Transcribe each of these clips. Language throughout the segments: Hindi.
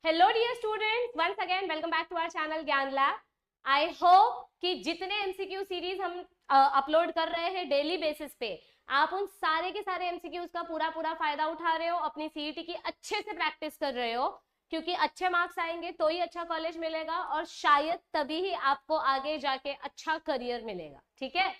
Hello dear students, once again welcome back to our channel Gyan lab. I hope कि जितने एमसीक्यू सीरीज हम अपलोड कर रहे हैं डेली बेसिस पे, आप उन सारे के सारे एमसीक्यूज का पूरा पूरा फायदा उठा रहे हो, अपनी सीईटी की अच्छे से प्रैक्टिस कर रहे हो, क्योंकि अच्छे मार्क्स आएंगे तो ही अच्छा कॉलेज मिलेगा और शायद तभी ही आपको आगे जाके अच्छा करियर मिलेगा। ठीक है,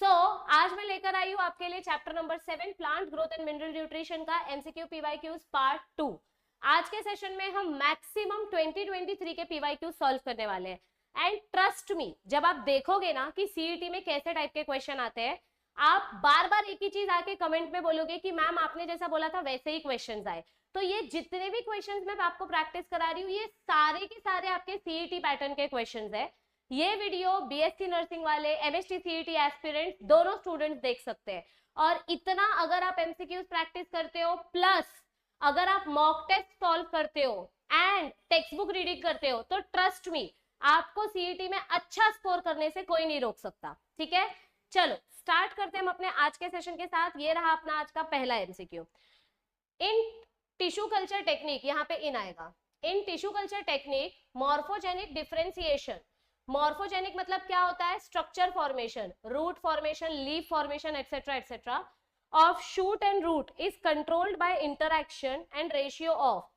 आज मैं लेकर आई हूँ आपके लिए chapter number 7 plant growth and mineral nutrition का एमसीक्यू पीवाईक्यूज पार्ट 2। आज के सेशन में हम मैक्सिमम 2023 के पीवाईक्यू सॉल्व करने वाले हैं। एंड ट्रस्ट मी, जब आप देखोगे ना कि सीईटी में कैसे टाइप के क्वेश्चन आते हैं, आप बार बार एक ही चीज आके कमेंट में बोलोगे कि मैम आपने जैसा बोला था वैसे ही क्वेश्चंस आए। तो ये जितने भी क्वेश्चंस मैं आपको प्रैक्टिस करा रही हूँ, ये सारे के सारे आपके सीईटी पैटर्न के क्वेश्चंस है। ये वीडियो बीएससी नर्सिंग वाले, एमएसटी सीईटी एस्पिरेंट दोनों स्टूडेंट्स देख सकते हैं। और इतना अगर आप एमसीक्यूज प्रैक्टिस करते हो, प्लस अगर आप मॉक टेस्ट सॉल्व करते हो एंड टेक्स्ट बुक रीडिंग करते हो, तो ट्रस्ट मी, आपको सीईटी में अच्छा स्कोर करने से कोई नहीं रोक सकता। ठीक है, चलो स्टार्ट करते हैं हम अपने आज के सेशन के साथ। ये रहा अपना आज का पहला MCQ. In tissue culture technique, यहाँ पे इन आएगा। In tissue culture technique morphogenic differentiation. Morphogenic मतलब क्या होता है? Structure formation, root formation, leaf formation, etcetera etcetera of shoot and root is controlled by interaction and ratio of.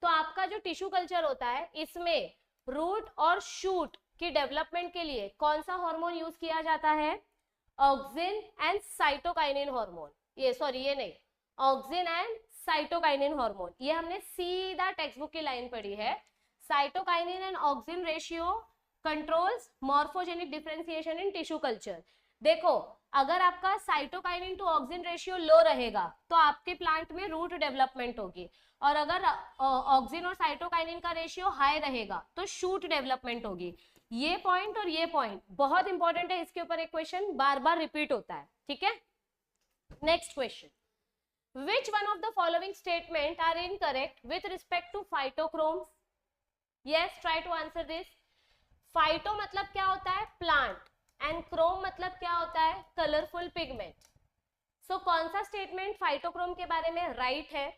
तो आपका जो टिश्यू कल्चर होता है, इसमें रूट और शूट की डेवलपमेंट के लिए कौन सा हार्मोन यूज किया जाता है? Auxin and cytokinin hormone. ये नहीं, ऑक्सिन एंड साइटोकाइनिन हार्मोन। ये हमने सीधा टेक्स्ट बुक की लाइन पढ़ी है। Cytokinin and auxin ratio controls morphogenic differentiation in tissue culture. देखो, अगर आपका साइटोकाइनिन टू ऑक्सिन रेशियो लो रहेगा तो आपके प्लांट में रूट डेवलपमेंट होगी, और अगर ऑक्सिन और साइटोकाइनिन का रेशियो हाई रहेगा तो शूट डेवलपमेंट होगी। ये पॉइंट और ये पॉइंट बहुत इंपॉर्टेंट है, इसके ऊपर एक क्वेश्चन बार बार रिपीट होता है। ठीक है, next question, which one of the following statement are incorrect with respect to phytochromes? Yes, try to answer this. Phyto मतलब क्या होता है? प्लांट, एंड क्रोम मतलब क्या होता है? Colourful pigment. सो कौन सा स्टेटमेंट फाइटोक्रोम के बारे में राइट है?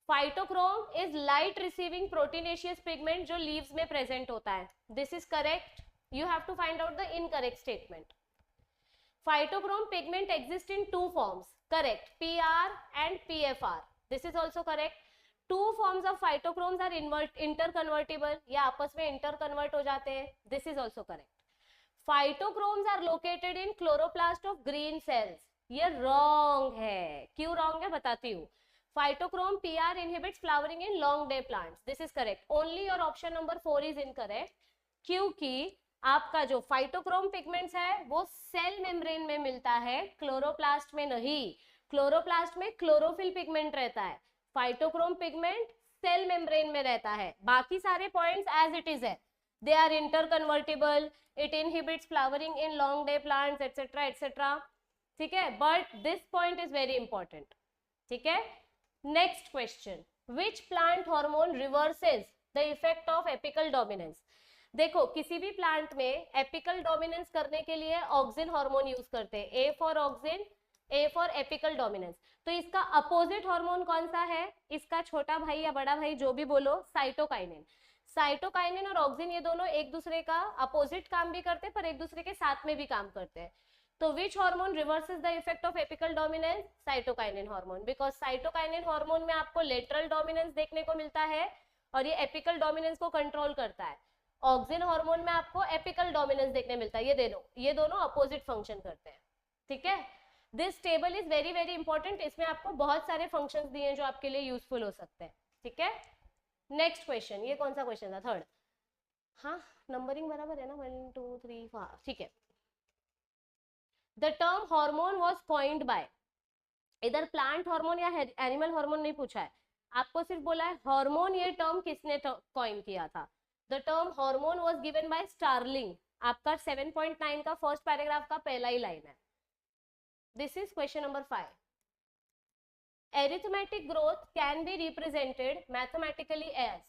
Phytochrome is light receiving proteinaceous pigment जो लीव्स में प्रेजेंट होता है। This is correct. You have to find out the incorrect statement. Phytochrome pigment exists in two forms, correct? PR and PFR. This is also correct. Two forms of phytochromes are interconvertible. ये आपस में interconvert हो जाते हैं. This is also correct. Phytochromes are located in chloroplast of green cells. ये wrong है. क्यों wrong है बताती हूँ. Phytochrome PR inhibits flowering in long day plants. This is correct. Only your option number 4 is incorrect. क्योंकि आपका जो फाइटोक्रोम पिगमेंट्स है वो सेल मेम्ब्रेन में मिलता है, क्लोरोप्लास्ट में नहीं। क्लोरोप्लास्ट में क्लोरोफिल पिगमेंट रहता है, फाइटोक्रोम पिगमेंट सेल मेम्ब्रेन में रहता है। बाकी सारे पॉइंट्स एज इट इज है, they are interconvertible, it inhibits flowering in long day plants etcetera etcetera. ठीक है, but this point is very important. ठीक है, next question, which plant hormone reverses the effect of apical dominance? देखो, किसी भी प्लांट में एपिकल डोमिनेंस करने के लिए ऑक्सिन हार्मोन यूज करते हैं। A for auxin, A for apical dominance. तो इसका अपोजिट हार्मोन कौन सा है? इसका छोटा भाई या बड़ा भाई जो भी बोलो, साइटोकाइनिन। साइटोकाइनिन और ऑक्सिन ये दोनों एक दूसरे का अपोजिट काम भी करते हैं, पर एक दूसरे के साथ में भी काम करते हैं। तो which hormone reverses the effect of apical dominance? Cytokinin hormone, because cytokinin hormone में आपको लेटरल डोमिनेंस देखने को मिलता है और ये एपिकल डोमिनेंस को कंट्रोल करता है। ऑक्सिन हार्मोन में आपको एपिकल डोमिनेंस देखने मिलता है। ये दोनों अपोजिट फंक्शन करते हैं। ठीक है, this table is very very important. इसमें आपको बहुत सारे फंक्शंस दिए हैं जो आपके लिए यूजफुल हो सकते हैं। ठीक है, नेक्स्ट क्वेश्चन, ये कौन सा क्वेश्चन था? थर्ड। हाँ, नंबरिंग बराबर है ना, 1 2 3 4। ठीक है, the term hormone was coined by, इधर प्लांट हार्मोन या एनिमल हार्मोन नहीं पूछा है, आपको सिर्फ बोला है हार्मोन। ये टर्म किसने कॉइन किया था? The term hormone was given by Starling. आपका 7.9 का फर्स्ट पैराग्राफ का पहला ही लाइन है। This is question number 5। Arithmetic growth can be represented mathematically as.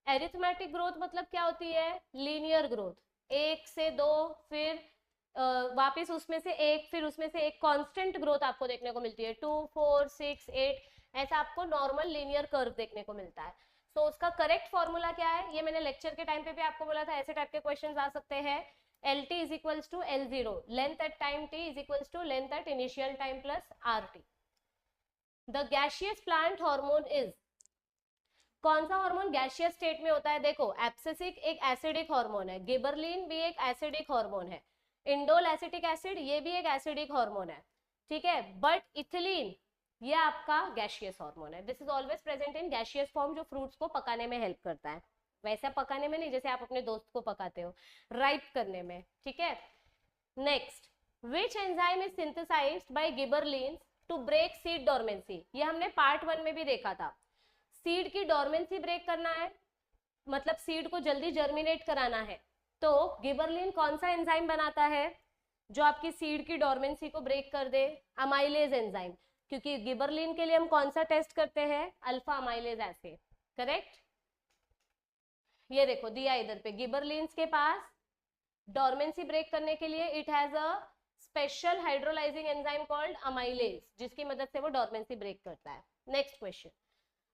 Arithmetic growth मतलब क्या होती है? लीनियर ग्रोथ, 1 से 2, फिर वापिस उसमें से एक, फिर उसमें से एक कांस्टेंट ग्रोथ आपको देखने को मिलती है, 2 4 6 8, ऐसा आपको नॉर्मल लीनियर कर्व देखने को मिलता है। सो उसका करेक्ट फॉर्मूला क्या है, ये मैंने लेक्चर के टाइम पे भी आपको बोला था, ऐसे टाइप के क्वेश्चन आ सकते हैं। LT is equals to L0, length at time t is equals to length at initial time plus RT. The gaseous plant hormone is, कौन सा हार्मोन गैसियस स्टेट में होता है? देखो एब्सिसिक एक एसिडिक हार्मोन है, गिबरलिन भी एक एसिडिक हार्मोन है, इंडोल एसिटिक एसिड ये भी एक एसिडिक हार्मोन है, ठीक है। बट इथिलीन ये आपका गैसियस हार्मोन है। This is always present in gaseous form, जो फ्रूट्स को पकाने में हेल्प करता है, वैसा पकाने में नहीं जैसे आप अपने दोस्त को पकाते हो, राइप करने में, ठीक है। Next, which enzyme is synthesised by gibberellin to break seed dormancy, ये हमने पार्ट 1 में भी देखा था। सीड की डोरमेंसी ब्रेक करना है, मतलब सीड को जल्दी जर्मिनेट कराना है, तो गिबरलिन कौन सा एंजाइम बनाता है जो आपकी सीड की डोरमेंसी को ब्रेक कर दे? अमाइलेज एंजाइम, क्योंकि गिबरलिन के लिए हम कौन सा टेस्ट करते हैं? Alpha amylase acid, correct. ये देखो दिया इधर पे, गिबरलिन्स के पास डोरमेंसी ब्रेक करने के लिए it has a special hydrolysing enzyme called amylase, जिसकी मदद से वो डोरमेंसी ब्रेक करता है। नेक्स्ट क्वेश्चन,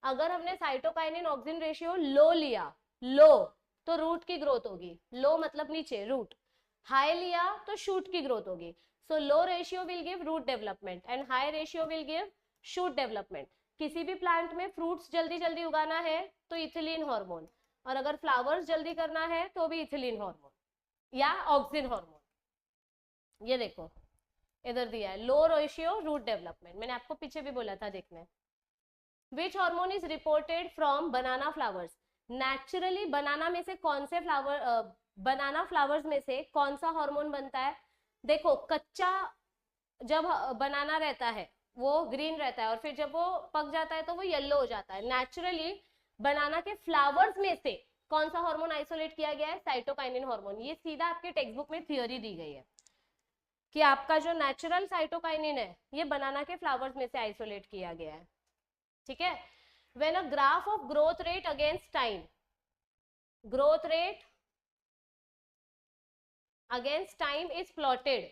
अगर हमने साइटोकाइनिन ऑक्सिन रेशियो लो लिया, लो तो रूट की ग्रोथ होगी, लो मतलब नीचे रूट, हाई लिया तो शूट की ग्रोथ होगी। So low ratio will give root development and high ratio will give shoot development. किसी भी प्लांट में फ्रूट्स जल्दी जल्दी उगाना है तो इथिलीन हार्मोन, और अगर फ्लावर्स जल्दी करना है तो भी इथिलीन हार्मोन या ऑक्सिन हार्मोन। ये देखो इधर दिया है, लो रेशियो रूट डेवलपमेंट, मैंने आपको पीछे भी बोला था देखने। Which hormone is reported from banana flowers? Naturally बनाना में से कौन से फ्लावर, बनाना फ्लावर्स में से कौन सा हार्मोन बनता है? देखो कच्चा जब बनाना रहता है वो ग्रीन रहता है, और फिर जब वो पक जाता है तो वो येलो हो जाता है। नेचुरली बनाना के फ्लावर्स में से कौन सा हार्मोन आइसोलेट किया गया है? Cytokinin hormone. ये सीधा आपके टेक्स्ट बुक में थियोरी दी गई है कि आपका जो नेचुरल साइटोकाइनिन है ये बनाना के फ्लावर्स में से आइसोलेट किया गया है, ठीक है। When a graph of growth rate against time, growth rate against time is plotted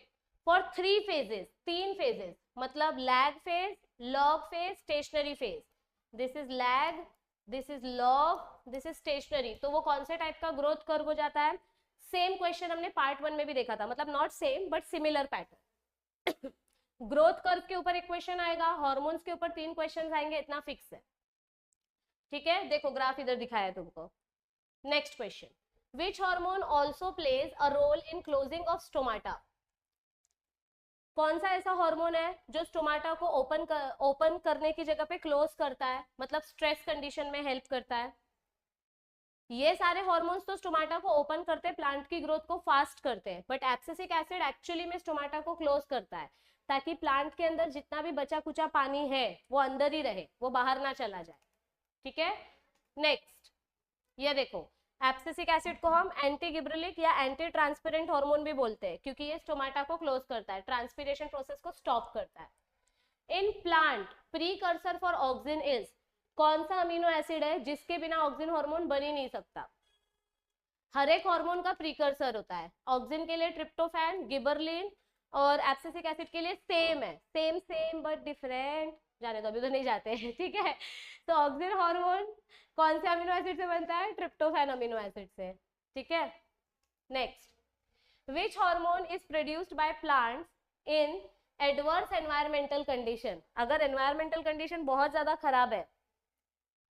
for 3 phases, 3 phases, मतलब lag phase, log phase, stationary phase. This is lag, this is log, this is stationary. तो वो कौन से टाइप का ग्रोथ कर्व हो जाता है? सेम क्वेश्चन हमने पार्ट 1 में भी देखा था, मतलब not same but similar pattern. Growth curve के ऊपर एक क्वेश्चन आएगा, हार्मोन्स के ऊपर 3 क्वेश्चन आएंगे, इतना फिक्स है, ठीक है। देखो ग्राफ इधर दिखाया है तुमको। Next question, which hormone also plays a role in closing of stomata? कौन सा ऐसा हार्मोन है जो स्टोमाटा को ओपन करने की जगह पे क्लोज करता है, मतलब स्ट्रेस कंडीशन में हेल्प करता है? ये सारे हार्मोन्स तो स्टोमाटा को ओपन करते हैं, प्लांट की ग्रोथ को फास्ट करते हैं, बट एब्सिसिक एसिड एक्चुअली में स्टोमाटा को क्लोज करता है ताकि प्लांट के अंदर जितना भी बचा कुचा पानी है वो अंदर ही रहे, वो बाहर ना चला जाए, ठीक है। नेक्स्ट, ये देखो एब्सिसिक एसिड को हम एंटी गिबरेलिक या एंटी ट्रांसपेरेंट हार्मोन भी बोलते हैं, क्योंकि ये स्टोमाटा को क्लोज करता है, ट्रांसपिरेशन प्रोसेस को स्टॉप करता है। In plant precursor for auxin is, कौन सा अमीनो एसिड है जिसके बिना ऑक्सिन हार्मोन बन ही नहीं सकता? हर एक हार्मोन का प्रीकर्सर होता है, ऑक्सिन के लिए ट्रिप्टोफैन, गिबरलिन, और एब्सिसिक एसिड के लिए सेम है, सेम सेम बट डिफरेंट, जाने तो अभी तो नहीं जाते हैं, ठीक है। तो ऑक्सिन हार्मोन कौन से अमीनो एसिड से बनता है? ट्रिप्टोफैन अमीनो एसिड से, ठीक है। Next, which hormone is produced by plants in adverse environmental condition? अगर एनवायरमेंटल कंडीशन बहुत ज्यादा खराब है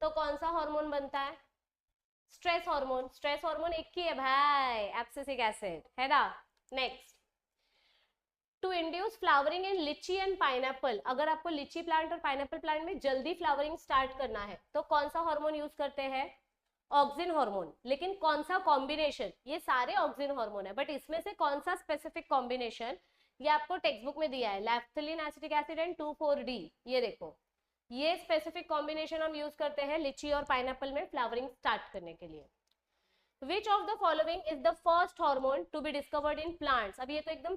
तो कौन सा हार्मोन बनता है? Stress hormone. स्ट्रेस हार्मोन एक ही है भाई, एब्सिसिक एसिड है ना। Next, to induce flowering in litchi and pineapple, अगर आपको लिची प्लांट और पाइनएप्पल प्लांट में जल्दी फ्लावरिंग स्टार्ट करना है तो कौन सा हार्मोन यूज करते हैं? Auxin hormone. लेकिन कौन सा कॉम्बिनेशन? ये सारे ऑक्सिन हार्मोन है, बट इसमें से कौन सा स्पेसिफिक कॉम्बिनेशन, ये आपको टेक्स्ट बुक में दिया है, लैफ्थलिन एसिटिक एसिड एंड 2,4-D। ये देखो ये स्पेसिफिक कॉम्बिनेशन हम यूज करते हैं लिची और पाइनएप्पल में फ्लावरिंग स्टार्ट करने के लिए। Which of the following is the first hormone to be discovered in plants? अब ये तो एकदम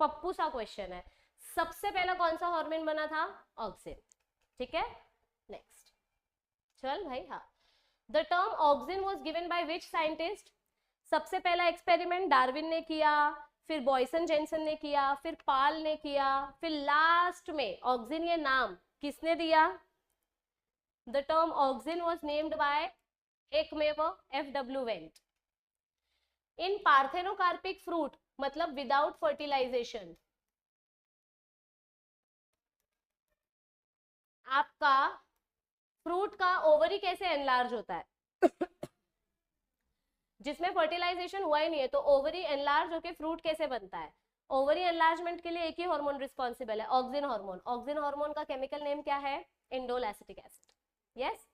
पप्पू सा क्वेश्चन है, सबसे पहला कौन सा हार्मोन बना था? ऑक्सिन, ठीक है। नेक्स्ट, चल भाई, हाँ। The term auxin was given by which scientist? सबसे पहला एक्सपेरिमेंट डार्विन ने किया, फिर बॉयसन जेनसन ने किया, फिर पाल ने किया, फिर लास्ट में ऑक्सिन ये नाम किसने दिया? The term auxin was named by एकमेव एफ्लुएंट। इन पार्थेनोकार्पिक फ्रूट मतलब विदाउट फर्टिलाइजेशन आपका फ्रूट का ओवरी कैसे एनलार्ज होता है? जिसमें फर्टिलाइजेशन हुआ ही नहीं है तो ओवरी एनलार्ज होकर फ्रूट कैसे बनता है? ओवरी एनलार्जमेंट के लिए एक ही हार्मोन रिस्पॉन्सिबल है, ऑक्सिन हार्मोन। ऑक्सिन हार्मोन का केमिकल नेम क्या है? Indole acetic acid. Yes.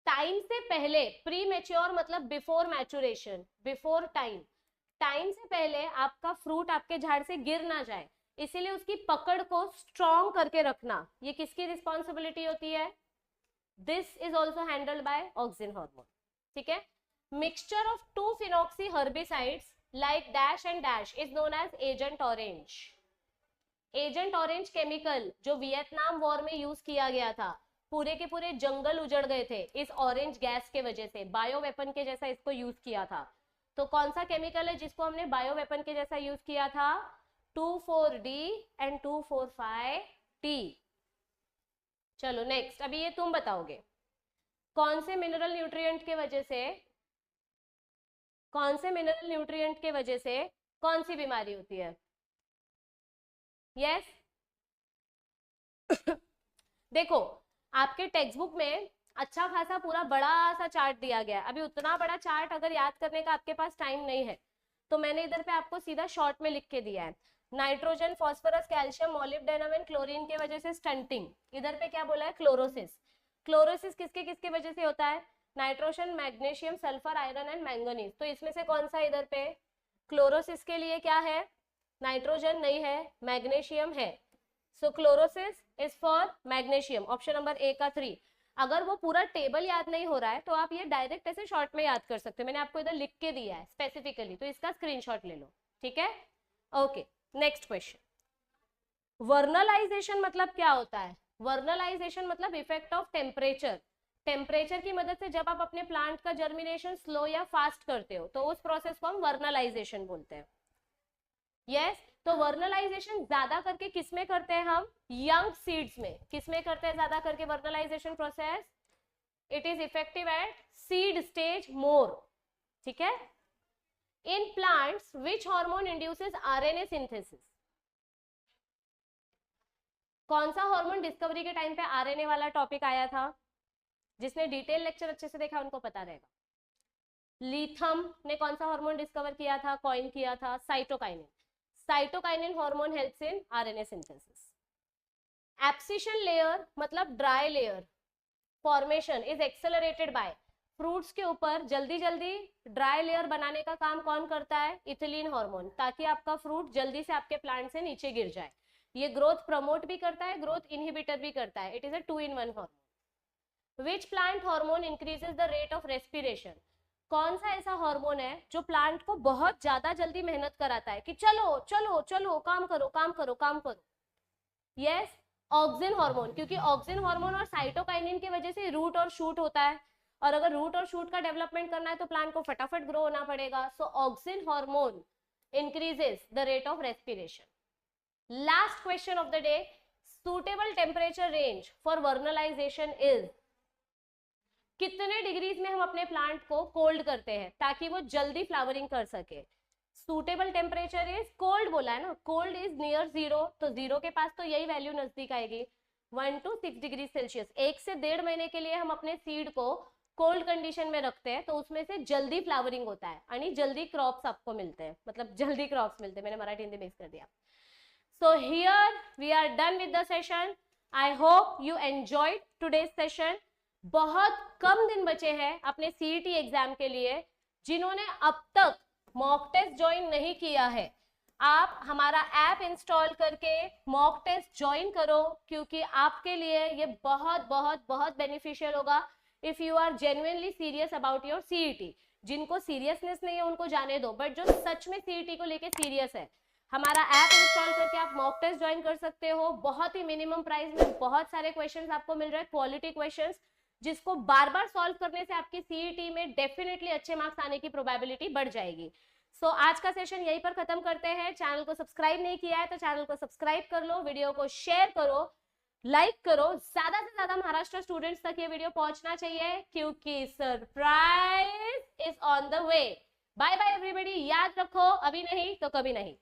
Time से पहले, प्री मैच्योर मतलब before maturation, before time, time से पहले आपका फ्रूट आपके झाड़ से गिर ना जाए, इसीलिए उसकी पकड़ को स्ट्रॉन्ग करके रखना, ये किसकी रिस्पॉन्सिबिलिटी होती है? This is also handled by auxin hormone. ठीक है। Mixture of 2 phenoxy herbicides like dash and dash is known as agent orange। Agent orange chemical जो वियतनाम वॉर में यूज किया गया था, पूरे के पूरे जंगल उजड़ गए थे इस ऑरेंज गैस के वजह से, बायो वेपन के जैसा इसको यूज किया था। तो कौन सा केमिकल है जिसको हमने बायो वेपन के जैसा यूज किया था? 2,4-D and 2,4,5-T। चलो नेक्स्ट, अभी ये तुम बताओगे कौन से मिनरल न्यूट्रिएंट के वजह से, कौन से मिनरल न्यूट्रिएंट के वजह से कौन सी बीमारी होती है? यस देखो आपके टेक्स्ट बुक में अच्छा खासा पूरा बड़ा सा चार्ट दिया गया है। अभी उतना बड़ा चार्ट अगर याद करने का आपके पास टाइम नहीं है तो मैंने इधर पे आपको सीधा शॉर्ट में लिख के दिया है। Nitrogen, phosphorus, calcium, molybdenum and chlorine के वजह से स्टंटिंग। इधर पे क्या बोला है? क्लोरोसिस। क्लोरोसिस किसके किसके वजह से होता है? Nitrogen, magnesium, sulphur, iron and manganese. तो इसमें से कौन सा इधर पे? क्लोरोसिस के लिए क्या है? नाइट्रोजन नहीं है, मैग्नीशियम है। So chlorosis is for magnesium, option number A का 3। अगर वो पूरा टेबल याद नहीं हो रहा है तो आप ये डायरेक्ट ऐसे शॉर्ट में याद कर सकते हो, मैंने आपको इधर लिख के दिया है स्पेसिफिकली, तो इसका स्क्रीनशॉट ले लो। ठीक है, ओके। नेक्स्ट क्वेश्चन, वर्नलाइजेशन मतलब क्या होता है? वर्नलाइजेशन मतलब इफेक्ट ऑफ टेम्परेचर। टेम्परेचर की मदद से जब आप अपने प्लांट का जर्मिनेशन स्लो या फास्ट करते हो तो उस प्रोसेस को हम वर्नलाइजेशन बोलते हैं। यस तो वर्नलाइजेशन ज्यादा करके किसमें करते हैं हम? यंग सीड्स में। किसमें करते हैं ज्यादा करके vernalization process? It is effective at seed stage more. ठीक है। In plants which hormone induces RNA synthesis? कौन सा हार्मोन डिस्कवरी के टाइम पे आरएनए वाला टॉपिक आया था? जिसने डिटेल लेक्चर अच्छे से देखा उनको पता रहेगा। लीथम ने कौन सा हार्मोन डिस्कवर किया था, कॉइन किया था? Cytokinin. Cytokinin hormone helps in RNA synthesis. Abscission layer मतलब dry layer formation is accelerated by, fruits के ऊपर जल्दी जल्दी ड्राई लेयर बनाने का काम कौन करता है? इथिलीन हार्मोन, ताकि आपका फ्रूट जल्दी से आपके प्लांट से नीचे गिर जाए। ये ग्रोथ प्रमोट भी करता है, ग्रोथ इनहिबिटर भी करता है। It is a 2-in-1 hormone. Which plant hormone increases the rate of respiration? कौन सा ऐसा हार्मोन है जो प्लांट को बहुत ज्यादा जल्दी मेहनत कराता है कि चलो चलो चलो काम करो काम करो काम करो? यस ऑक्सिन हार्मोन, क्योंकि ऑक्सिन हार्मोन और साइटोकाइनिन की वजह से रूट और शूट होता है, और अगर रूट और शूट का डेवलपमेंट करना है तो प्लांट को फटाफट ग्रो होना पड़ेगा। So auxin hormone increases the rate of respiration. Last question of the day, suitable temperature range for vernalization is? कितने डिग्रीज में हम अपने प्लांट को कोल्ड करते हैं ताकि वो जल्दी फ्लावरिंग कर सके? सूटेबल टेम्परेचर इज, कोल्ड बोला है ना, कोल्ड इज नियर 0, तो 0 के पास तो यही वैल्यू नजदीक आएगी, 1 to 6 डिग्री सेल्सियस। 1 से 1.5 महीने के लिए हम अपने सीड को कोल्ड कंडीशन में रखते हैं तो उसमें से जल्दी फ्लावरिंग होता है यानी जल्दी क्रॉप्स आपको मिलते हैं, मतलब जल्दी क्रॉप्स मिलते हैं। मैंने मराठी हिंदी मिक्स कर दिया। So here we are done with the session. I hope you enjoyed today's session. बहुत कम दिन बचे हैं अपने सीईटी एग्जाम के लिए। जिन्होंने अब तक मॉक टेस्ट ज्वाइन नहीं किया है, आप हमारा ऐप इंस्टॉल करके मॉक टेस्ट ज्वाइन करो, क्योंकि आपके लिए ये बहुत बहुत बहुत बेनिफिशियल होगा if you are genuinely serious about your CET. जिनको सीरियसनेस नहीं है उनको जाने दो, बट जो सच में सीईटी को लेके सीरियस है, हमारा ऐप इंस्टॉल करके आप मॉक टेस्ट ज्वाइन कर सकते हो। बहुत ही मिनिमम प्राइस में बहुत सारे क्वेश्चंस आपको मिल रहे हैं, क्वालिटी क्वेश्चंस, जिसको बार बार सॉल्व करने से आपकी सीईटी में डेफिनेटली अच्छे मार्क्स आने की प्रोबेबिलिटी बढ़ जाएगी। सो आज का सेशन यहीं पर खत्म करते हैं। चैनल को सब्सक्राइब नहीं किया है तो चैनल को सब्सक्राइब कर लो, वीडियो को शेयर करो, लाइक करो, ज्यादा से ज्यादा महाराष्ट्र स्टूडेंट्स तक ये वीडियो पहुंचना चाहिए क्योंकि surprise is on the way. Bye bye everybody, याद रखो अभी नहीं तो कभी नहीं।